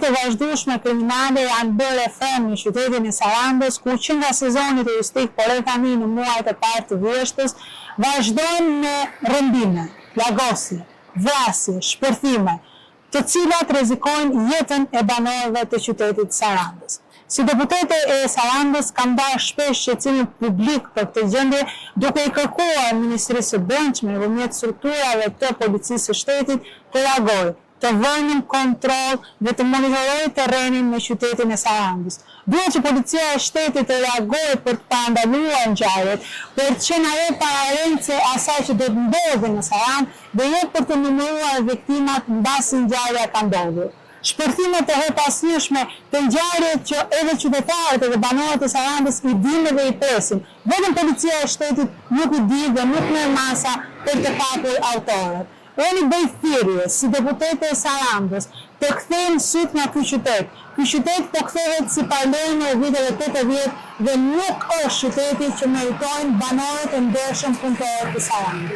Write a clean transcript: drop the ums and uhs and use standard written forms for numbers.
e vazhdueshme kriminale janë bërë fëmë në qytetin e Sarandës, ku që nga sezoni turistik, por e tani në muajt e parë të vjeshtës, vazhdojnë me rëmbime, lagosi, vrasje, shpërthime, të cilat rrezikojnë jetën e banorëve të qytetit Sarandës. Si deputete e Sarandës kam bërë shpesh shqetësimin publik për këtë gjendje, duke i kërkuar Ministrisë së Brendshme nëpërmjet strukturave të Policisë së Shtetit të reagojë, të vënë kontroll dhe të monitorojë terrenin në qytetin e Sarandës. Duhet që policia e shtetit të reagojë për të parandaluar ngjarjet, për të qenë ajo paralelse asaj që do të ndodhë në Sarandë dhe jo për të numëruar viktimat mbasi ngjarja ka ndodhur. Shpërthimet e hapësirshme të ngjarjeve që edhe qytetarët dhe banorët e Sarandës i dinë dhe i presin. Vetëm policia e shtetit nuk i di dhe nuk merr masa për të kapur autorët. Unë bëj thirrje si deputete e Sarandës të kthejmë syt nga ky qytet. Ky qytet po kthehet si Palermo e viteve 80 dhe nuk është qyteti që meritojnë banorët e ndershëm punëtorë të Sarandës.